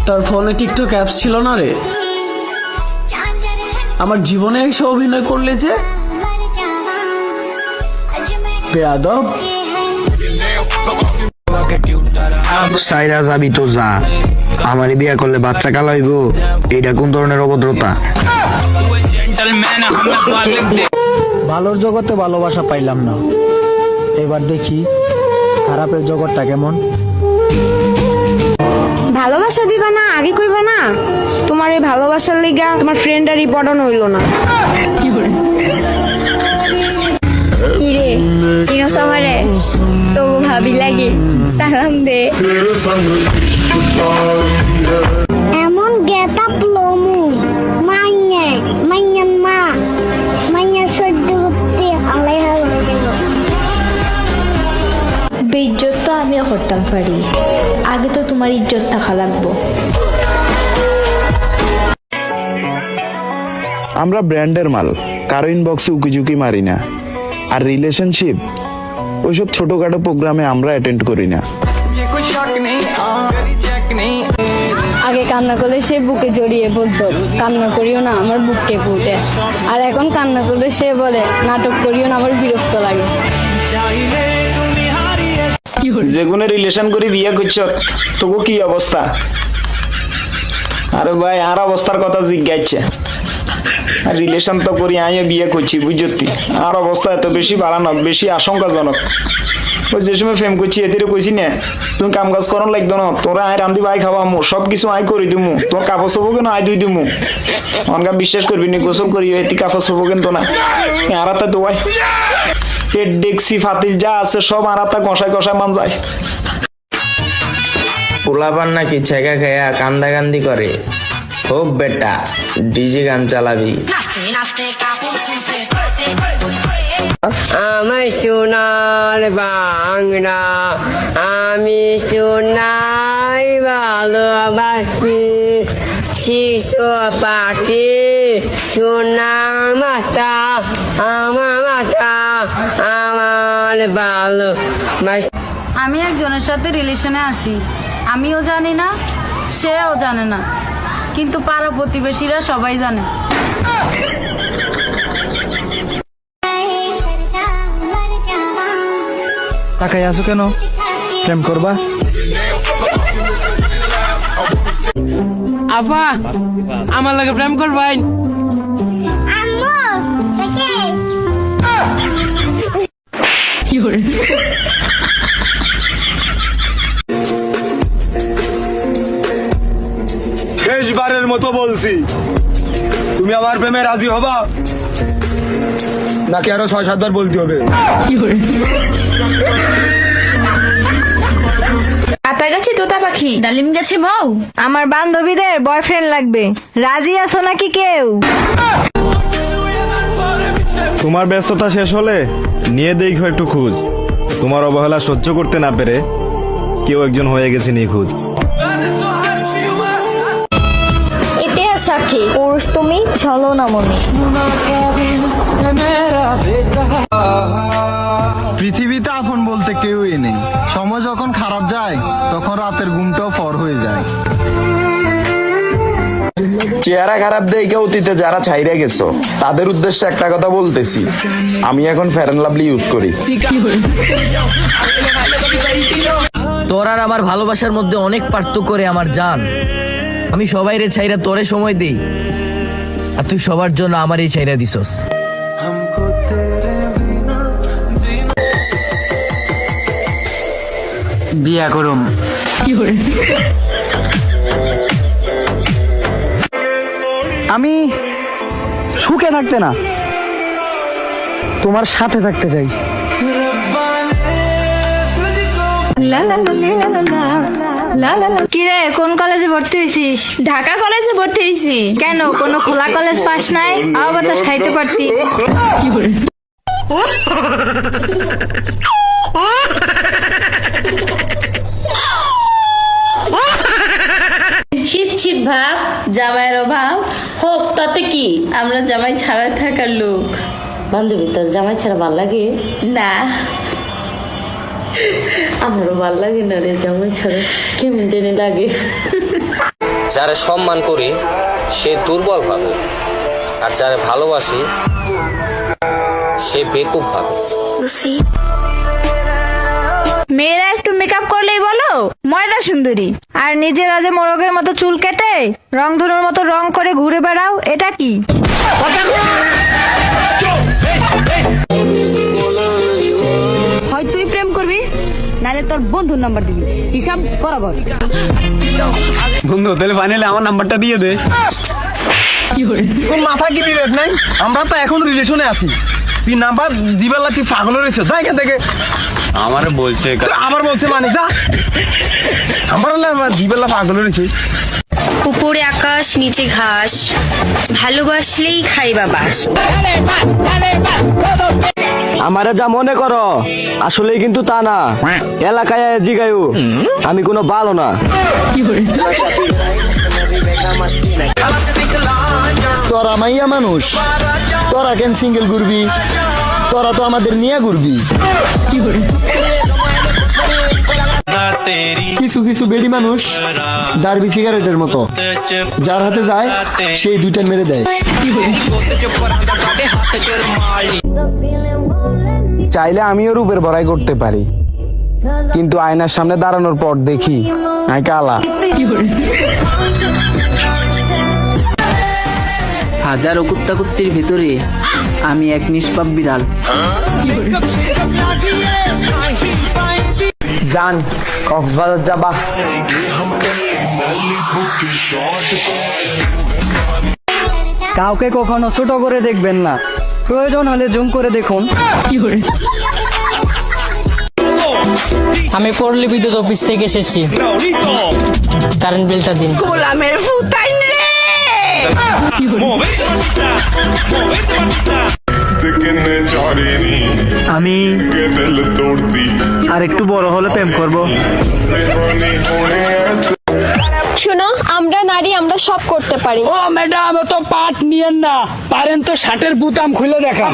তোর ফোনে TikTok apps ছিল না রে? আমার জীবনে এসে অভিনয় করলে যে বেয়াদব। সাইরা যাবি তো যা, আমারই বিয়া করলে বাচ্চা কাল হইব, এটা কোন ধরনের অভদ্রতা? ভালোর জগতে ভালোবাসা পাইলাম না, এবার দেখি খারাপের জগৎটা কেমন। ভালোবাসা দিবা না আগে কইবা না? তোমার এই ভালোবাসার লিগা তোমার ফ্রেন্ডার রিপোর্টন হইলো না। কি রে চিনোস আমারে? তো ভাবি লাগে সালাম দে। এমন গেটআপ লমু মাইনে মাইনে মা মাইনে সহ্য করতে আলাইহা হয়ে গেল। বেইজ্জত তো আমিও করতাম পারি, আগে তো তোমার ইজ্জত থাকা লাগবো। আমরা ব্র্যান্ডের মাল, কারো ইনবক্সে উকিঝুঁকি মারি না। আর রিলেশনশিপ ওইসব ছোটখাটো প্রোগ্রামে আমরা অ্যাটেন্ড করি না। আগে কান্না করলে সে বুকে জড়িয়ে বলতো কান্না করিও না আমার বুককে ফুটে, আর এখন কান্না করলে সে বলে নাটক করিও না আমার বিরক্ত লাগে। যে কোনো রিলেশন করে বিয়ে করছ তবু কি অবস্থা? আরে ভাই আর অবস্থার কথা জিজ্ঞাসা, রিলেশন তো করি আমি বিয়ে করছি বুঝতি, আর অবস্থা এত বেশি বাড়ানো বেশি আশঙ্কাজনক। ওই যে সময় ফেম করছি এদের কইছি না তুমি কাম কাজ করার লাগতো না, তোরা আয় রান্ধি ভাই খাওয়ামু সব কিছু আয় করে দিমু, তোমার কাপড় চোপড় কেন আয় দুই দিমু, অনকা বিশ্বাস করবি নি গোসল করি এটি কাপড় চোপড় কিন্তু না আরাতা দোয়াই পেট ডেকসি ফাতিল যা আছে সব আরাতা কষায় কষায় মান যায়। পোলাপান নাকি ছেঁকা খেয়া কান্দাকান্দি করে, হোক বেটা ডিজে গান চালাবি। আমার সোনার বাংলা আমি সোনাই ভালোবাসি, শিশু পাখি সোনার মাথা আমার মাথা আমার ভালোবাসি। আমি একজনের সাথে রিলেশনে আছি, আমিও জানি না সেও জানে না, কিন্তু পাড়া প্রতিবেশীরা সবাই জানে। তাকাই আছো কেন? প্রেম করবা? আপা আমার লাগে প্রেম করবাই? আম্মু দেখে শেষবারের মতো বলছি, তুমি আমার প্রেমে রাজি হবা নাকি আরো ৬-৭ বার বলতে হবে? আতা গাছে তোতা পাখি, ডালিম গাছে মৌ। আমার বান্ধবীদের বয়ফ্রেন্ড লাগবে, রাজি আছো নাকি কেউ? তোমার ব্যস্ততা শেষ হলে নিয়ে দেখো একটু খোঁজ। তোমার অবহেলা সহ্য করতে না পেরে কেউ একজন হয়ে গেছে নিখোঁজ। ইতিহাস সাক্ষী পুরুষ তুমি ছলনা মনে। পৃথিবীতে আপন বলতে কেউই নেই, সময় যখন খারাপ যায় তখন রাতের ঘুমটাও ফর হয়ে যায়। চেহারা খারাপ দেখে অতীতে যারা ছাইরে গেছো তাদের উদ্দেশ্যে একটা কথা বলতেছি, আমি এখন ফেয়ার অ্যান্ড লাভলি ইউজ করি। তোর আর আমার ভালোবাসার মধ্যে অনেক পার্থক্য করে আমার জান। আমি সবাই রে ছাইরা তোরে সময় দেই, আর তুই সবার জন্য আমারই ছাইরা দিছস। বিয়া করুম। আমি সুখে থাকতে না, তোমার সাথে থাকতে চাই। কিরে কোন কলেজে ভর্তি হয়েছিস? ঢাকা কলেজে ভর্তি হয়েছি। কেন কোনো খোলা কলেজ পাস নাই? আও বাতাস খাইতে পারতি। শীত শীত ভাব, জামাইয়ের অভাব হোক তাতে কি, আমরা জামাই ছাড়া থাকার লোক। বান্ধবী তোর জামাই ছাড়া ভাল লাগে না? আমারও ভাল লাগে না রে, জামাই ছাড়া কেমন জানি লাগে। যারা সম্মান করি সে দুর্বল ভাবে, আর যারা ভালোবাসি সে বেকুব ভাবে। মেয়েরা একটু মেকআপ করলেই বলো ময়দা সুন্দরী, আর নিজেরা যে মোরগের মতো চুল কেটে রংধনুর মতো রং করে ঘুরে বেড়াও, এটা কি? হয় তুই প্রেম করবি, নাহলে তোর বন্ধুর নাম্বার দিবি, হিসাব বরাবর। বন্ধু তাহলে ফাইনালি আমার নাম্বারটা দিয়ে দে। তোর মাথা কি বিবেক নাই? আমরা তো এখন রিলেশনে আছি, তুই নাম্বার দিবেলা তুই পাগল রয়েছে, যা এখান থেকে। আমারে বলছে আমার বলছে মানে যা, আমার দিবেলা পাগল রয়েছে। উপরে আকাশ নিচে ঘাস, ভালোবাসলেই খাইবা বাস। আমারে যা মনে করো আসলে কিন্তু তা না, এলাকায় জিগায়ু আমি কোনো ভালো না। তোরা মাইয়া মানুষ, তোরা কেন সিঙ্গেল ঘুরবি? তোরা তো আমাদের নিয়ে ঘুরবি। কিছু কিছু বেডি মানুষ ডারবি সিগারেটের মতো, যার হাতে যায় সেই দুইটা মেরে দেয়। চাইলে আমিও রূপের বড়াই করতে পারি, কিন্তু আয়নার সামনে দাঁড়ানোর পর দেখি আমি কালা। হাজারো কুত্তাকুত্তির ভিতরে আমি এক নিষ্পাপ বিড়াল। জান কক্সবাজার যাবা? কাউকে কখনো ছোট করে দেখবেন না, প্রয়োজন হলে জুম করে দেখুন। আমি পল্লী বিদ্যুৎ অফিস থেকে এসেছি, কারেন্ট বিলটা দিন। আমি আর একটু বড় হলে প্রেম করব। শোনো, আমরা নারী, আমরা সব করতে পারি। ও ম্যাডাম, তো পাট নিয়েন না, পারেন তো শার্টের বুতাম খুলে দেখান।